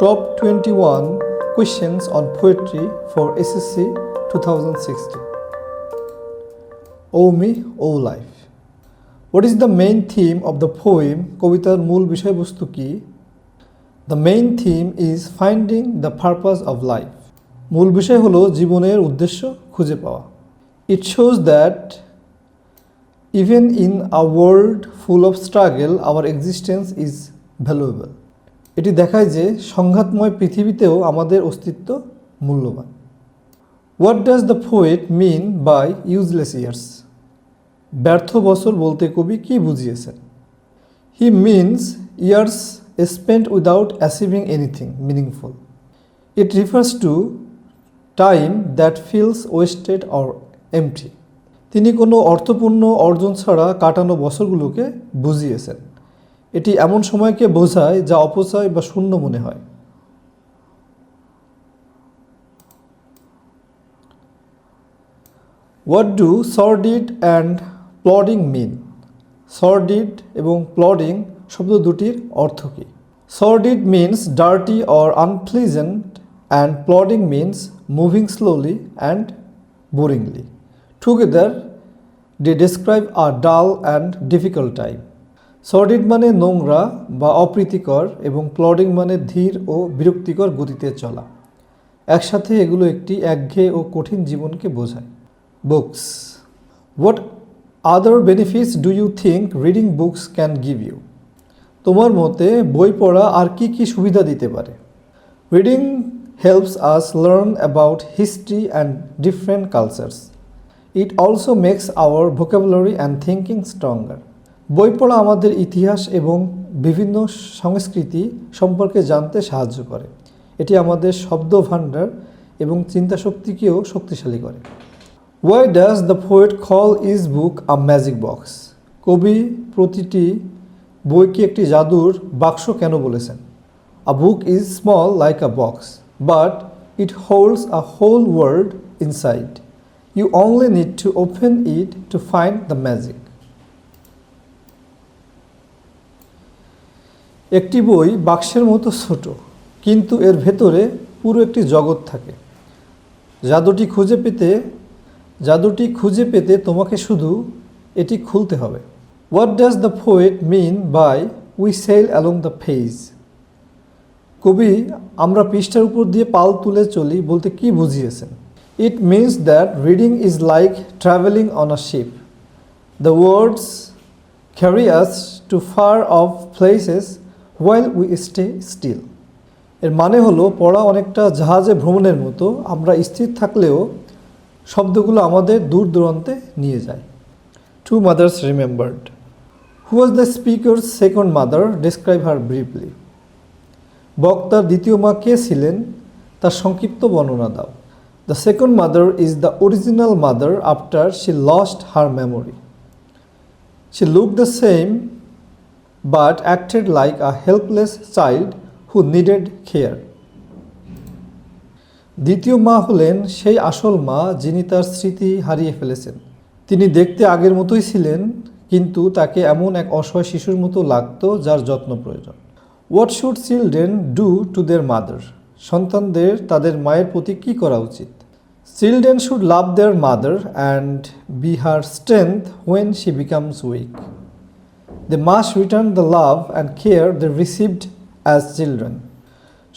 Top 21 questions on poetry for SSC 2016. O Me, O Life. What is the main theme of the poem? কবিতার মূল বিষয়বস্তু কি? The main theme is finding the purpose of life. মূল বিষয় হলো জীবনের উদ্দেশ্য খুঁজে পাওয়া. It shows that even in a world full of struggle, our existence is valuable. এটি দেখায় যে সংঘাতময় পৃথিবীতেও আমাদের অস্তিত্ব মূল্যবান. What does the poet mean by useless years? ব্যর্থ বছর বলতে কবি কি বুঝিয়েছেন? He means years spent without achieving anything meaningful. It refers to time that feels wasted or empty. তিনি কোনো অর্থপূর্ণ অর্জন ছাড়া কাটানো বছরগুলোকে বুঝিয়েছেন. এটি এমন সময়কে বোঝায় যা অপচয় বা শূন্য মনে হয়. What do sordid and plodding mean? Sordid এবং plodding শব্দ দুটির অর্থ কী? Sordid means dirty or unpleasant and plodding means moving slowly and boringly. Together they describe a dull and difficult time. Sordid মানে নোংরা বা অপ্রীতিকর এবং প্লডিং মানে ধীর ও বিরক্তিকর গতিতে চলা. একসাথে এগুলো একটি একঘেয়ে ও কঠিন জীবনকে বোঝায়. Books. What other benefits do you think reading books can give you? তোমার মতে বই পড়া আর কি কি সুবিধা দিতে পারে? Reading helps us learn about history and different cultures. It also makes our vocabulary and thinking stronger. বই পড়া আমাদের ইতিহাস এবং বিভিন্ন সংস্কৃতি সম্পর্কে জানতে সাহায্য করে. এটি আমাদের শব্দভাণ্ডার এবং চিন্তাশক্তিকেও শক্তিশালী করে. Why does the poet call his book a magic box? কবি প্রতিটি বইকে একটি জাদুর বাক্স কেন বলেছেন? A book is small like a box, but it holds a whole world inside. You only need to open it to find the magic. একটি বই বাক্সের মতো ছোট, কিন্তু এর ভেতরে পুরো একটি জগৎ থাকে. জাদুটি খুঁজে পেতে তোমাকে শুধু এটি খুলতে হবে. What does the poet mean by we sail along the page? কবি আমরা পৃষ্ঠার উপর দিয়ে পাল তুলে চলি বলতে কি বুঝিয়েছেন? It means that reading is like traveling on a ship. The words carry us to far off places while we stay still. এর মানে হলো পড়া অনেকটা জাহাজে ভ্রমণের মতো. আমরা স্থির থাকলেও শব্দগুলো আমাদের দূর দূরান্তে নিয়ে যায়. Two mothers remembered. Who was the speaker's second mother? Describe her briefly. বক্তার দ্বিতীয় মা কে ছিলেন? তার সংক্ষিপ্ত বর্ণনা দাও. The second mother is the original mother after she lost her memory. She looked the same but acted like a helpless child who needed care. দ্বিতীয় মা হলেন সেই আসল মা যিনি তার স্মৃতি হারিয়ে ফেলেছেন. তিনি দেখতে আগের মতোই ছিলেন, কিন্তু তাকে এমন এক অসহায় শিশুর মতো লাগতো যার যত্ন প্রয়োজন. What should children do to their mother? সন্তানদের তাদের মায়ের প্রতি কী করা উচিত? Children should love their mother and be her strength when she becomes weak. They must return the love and care they received as children.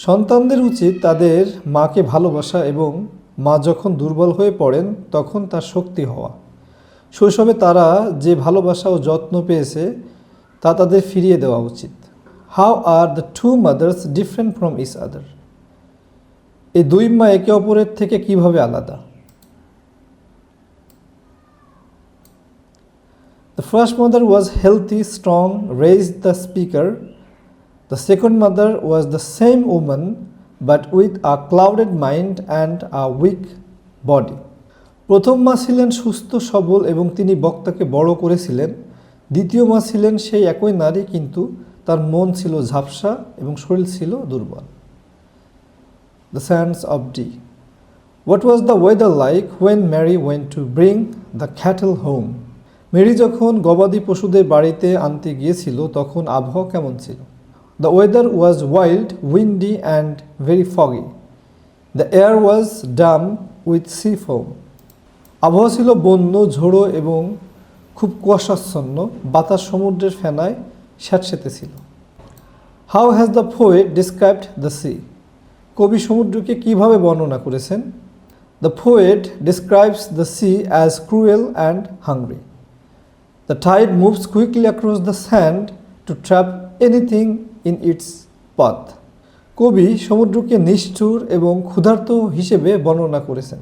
সন্তানদের উচিত তাদের মাকে ভালোবাসা এবং মা যখন দুর্বল হয়ে পড়েন তখন তার শক্তি হওয়া. শৈশবে তারা যে ভালোবাসা ও যত্ন পেয়েছে তা তাদের ফিরিয়ে দেওয়া উচিত. How are the two mothers different from each other? এই দুই মা একে অপরের থেকে কিভাবে আলাদা? The first mother was healthy, strong, raised the speaker. The second mother was the same woman but with a clouded mind and a weak body. প্রথম মা ছিলেন সুস্থ সবল এবং তিনি বক্তাকে বড় করেছিলেন. দ্বিতীয় মা ছিলেন সেই একই নারী, কিন্তু তার মন ছিল ঝাপসা এবং শরীর ছিল দুর্বল. The Sons of D. What was the weather like when Mary went to bring the cattle home? Mary যখন গবাদি পশুদের বাড়িতে আনতে গিয়েছিল তখন আবহাওয়া কেমন ছিল? The weather was wild, windy, and very foggy. The air was damp with sea foam. আবহাওয়া ছিল বন্য, ঝোড়ো এবং খুব কুয়াশাচ্ছন্ন, বাতাস সমুদ্রের ফেনায় স্যাঁতসেঁতে ছিল। How has the poet described the sea? কবি সমুদ্রকে কিভাবে বর্ণনা করেছেন? The poet describes the sea as cruel and hungry. The tide moves quickly across the sand to trap anything in its path. কবি সমুদ্রকে নিষ্ঠুর এবং ক্ষুধার্ত হিসেবে বর্ণনা করেছেন।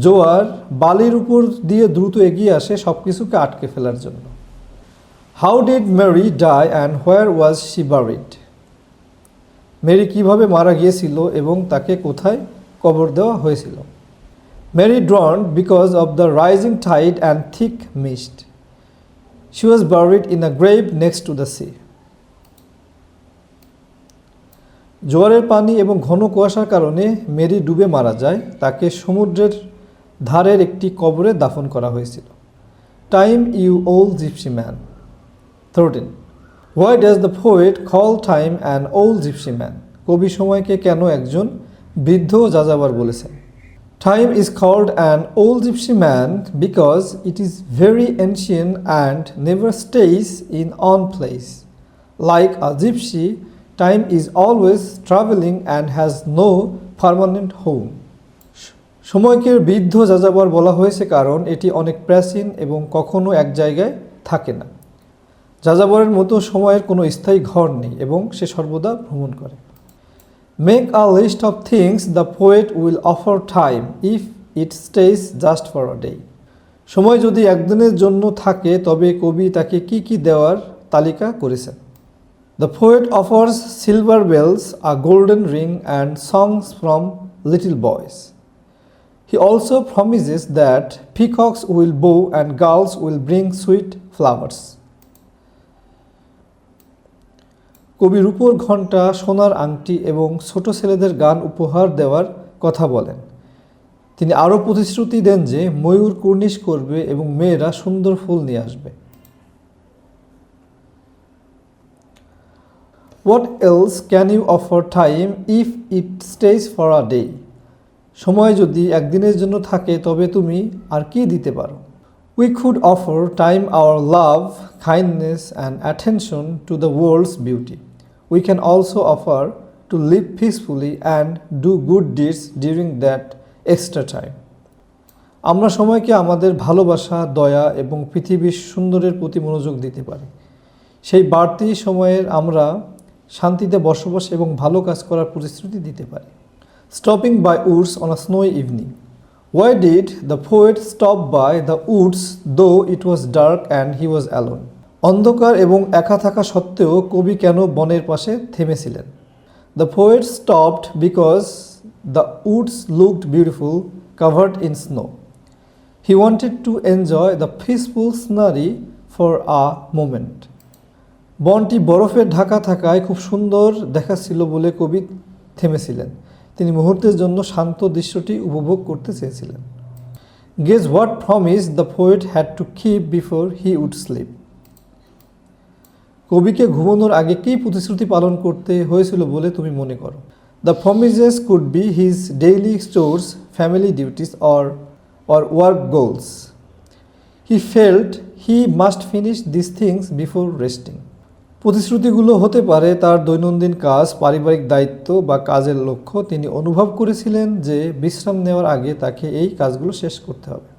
জোয়ার বালির উপর দিয়ে দ্রুত এগিয়ে আসে সব কিছুকে আটকে ফেলার জন্য। How did Mary die and where was she buried? Mary কিভাবে মারা গিয়েছিল এবং তাকে কোথায় কবর দেওয়া হয়েছিল? Mary drowned because of the rising tide and thick mist. She was buried in a grave next to the sea. জোয়ারের পানি এবং ঘন কুয়াশার কারণে মেরি ডুবে মারা যায়। তাকে সমুদ্রের ধারের একটি কবরে দাফন করা হয়েছিল। Time, you old gypsy man. 13. Why does the poet call time an old gypsy man? কবি সময়কে কেন একজন বৃদ্ধ যাযাবর বলেছেন? Time is called an old gypsy man because it is very ancient and never stays in one place. Like a gypsy, time is always traveling and has no permanent home. সময়কে বৃদ্ধ যাযাবর বলা হয়েছে কারণ এটি অনেক প্রাচীন এবং কখনো এক জায়গায় থাকে না। যাযাবরের মতো সময়ের কোনো স্থায়ী ঘর নেই এবং সে সর্বদা ভ্রমণ করে। Make a list of things the poet will offer time if it stays just for a day. সময় যদি একদিনের জন্য থাকে তবে কবি তাকে কি কি দেওয়ার তালিকা করেছেন। The poet offers silver bells, a golden ring, and songs from little boys. He also promises that peacocks will bow and gulls will bring sweet flowers. কবি রূপোর ঘণ্টা, সোনার আংটি এবং ছোট ছেলেদের গান উপহার দেওয়ার কথা বলেন। তিনি আরও প্রতিশ্রুতি দেন যে ময়ূর কুর্নিশ করবে এবং মেয়েরা সুন্দর ফুল নিয়ে আসবে। What else can you offer time if it stays for a day? সময় যদি একদিনের জন্য থাকে তবে তুমি আর কি দিতে পারো? We could offer time our love, kindness, and attention to the world's beauty. We can also offer to live peacefully and do good deeds during that extra time. আমরা সময়কে আমাদের ভালোবাসা, দয়া এবং পৃথিবীর সুন্দরের প্রতি মনোযোগ দিতে পারি। সেই বাড়তি সময়ের আমরা শান্তিতে বসবাস এবং ভালো কাজ করার প্রতিশ্রুতি দিতে পারি। Stopping by woods on a snowy evening. Why did the poet stop by the woods though it was dark and he was alone? অন্ধকার এবং একা থাকা সত্ত্বেও কবি কেন বনের পাশে থেমেছিলেন? The poet stopped because the woods looked beautiful, covered in snow. He wanted to enjoy the peaceful scenery for a moment. বনটি বরফে ঢাকা থাকায় খুব সুন্দর দেখাচ্ছিল বলে কবি থেমেছিলেন। তিনি মুহূর্তের জন্য শান্ত দৃশ্যটি উপভোগ করতে চেয়েছিলেন। Guess what promise the poet had to keep before he would sleep? কবিকে ঘুমানোর আগে কী প্রতিশ্রুতি পালন করতে হয়েছিল বলে তুমি মনে করো? The promises could be his daily chores, family duties, or work goals. He felt he must finish these things before resting. প্রতিশ্রুতিগুলো হতে পারে তার দৈনন্দিন কাজ, পারিবারিক দায়িত্ব বা কাজের লক্ষ্য। তিনি অনুভব করেছিলেন যে বিশ্রাম নেওয়ার আগে তাকে এই কাজগুলো শেষ করতে হবে।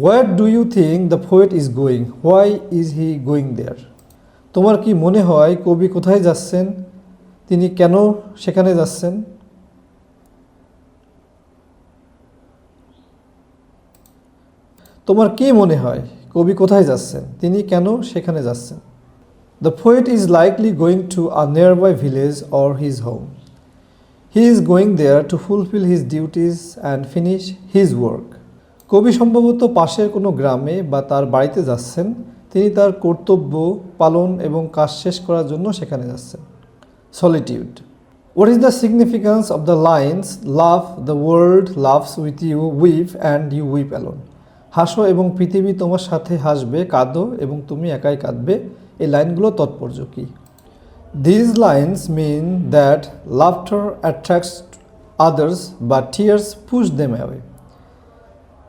Where do you think the poet is going? Why is he going there? তোমার কি মনে হয় কবি কোথায় যাচ্ছেন? তিনি কেন সেখানে যাচ্ছেন? তোমার কি মনে হয় কবি কোথায় যাচ্ছেন? তিনি কেন সেখানে যাচ্ছেন? The poet is likely going to a nearby village or his home. He is going there to fulfill his duties and finish his work. কবি সম্ভবত পাশের কোনো গ্রামে বা তার বাড়িতে যাচ্ছেন। তিনি তার কর্তব্য পালন এবং কাজ শেষ করার জন্য সেখানে যাচ্ছেন। Solitude. What is the significance of the lines "Laugh, the world laughs with you, weep, and you weep alone"? হাসো এবং পৃথিবী তোমার সাথে হাসবে, কাঁদো এবং তুমি একাই কাঁদবে। এই লাইনগুলো তাৎপর্য কী? These lines mean that laughter attracts others but tears push them away.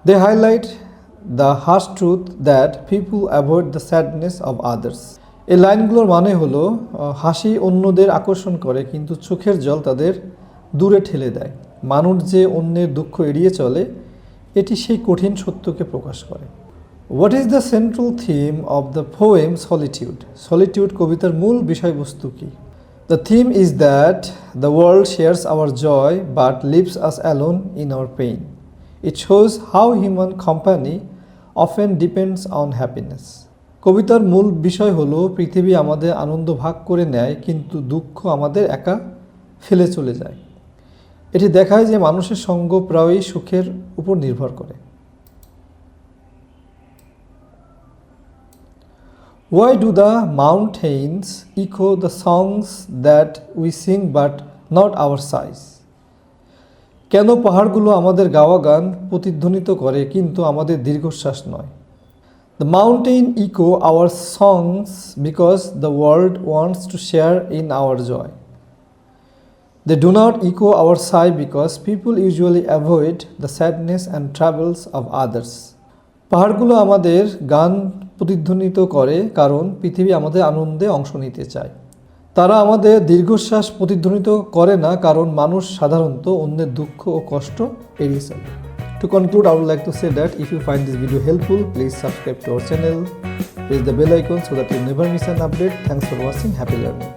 They highlight the harsh truth that people avoid the sadness of others. এই লাইনগুলোর মানে হলো হাসি অন্যদের আকর্ষণ করে কিন্তু চোখের জল তাদের দূরে ঠেলে দেয়। মানুষ যে অন্যের দুঃখ এড়িয়ে চলে এটি সেই কঠিন সত্যকে প্রকাশ করে। What is the central theme of the poem solitude? Solitude কবিতার মূল বিষয়বস্তু কী? The theme is that the world shares our joy but leaves us alone in our pain. It shows how human company often depends on happiness. কবিতার মূল বিষয় হলো পৃথিবী আমাদের আনন্দ ভাগ করে নেয় কিন্তু দুঃখ আমাদের একা ফেলে চলে যায়। এটি দেখায় যে মানুষের সঙ্গ প্রায়ই সুখের উপর নির্ভর করে। Why do the mountains echo the songs that we sing but not our sighs? কেন পাহাড়গুলো আমাদের গাওয়া গান প্রতিধ্বনিত করে কিন্তু আমাদের দীর্ঘশ্বাস নয়? The mountain echo our songs because the world wants to share in our joy. They do not echo our sigh because people usually avoid the sadness and troubles of others. পাহাড়গুলো আমাদের গান প্রতিধ্বনিত করে কারণ পৃথিবী আমাদের আনন্দে অংশ নিতে চায়। তারা আমাদের দীর্ঘশ্বাস প্রতিধ্বনিত করে না কারণ মানুষ সাধারণত অন্যের দুঃখ ও কষ্ট এড়িয়ে চলে। To conclude, I would like to say that if you find this video helpful, please subscribe to our channel, press the bell icon so that you never miss an update. Thanks for watching. Happy learning.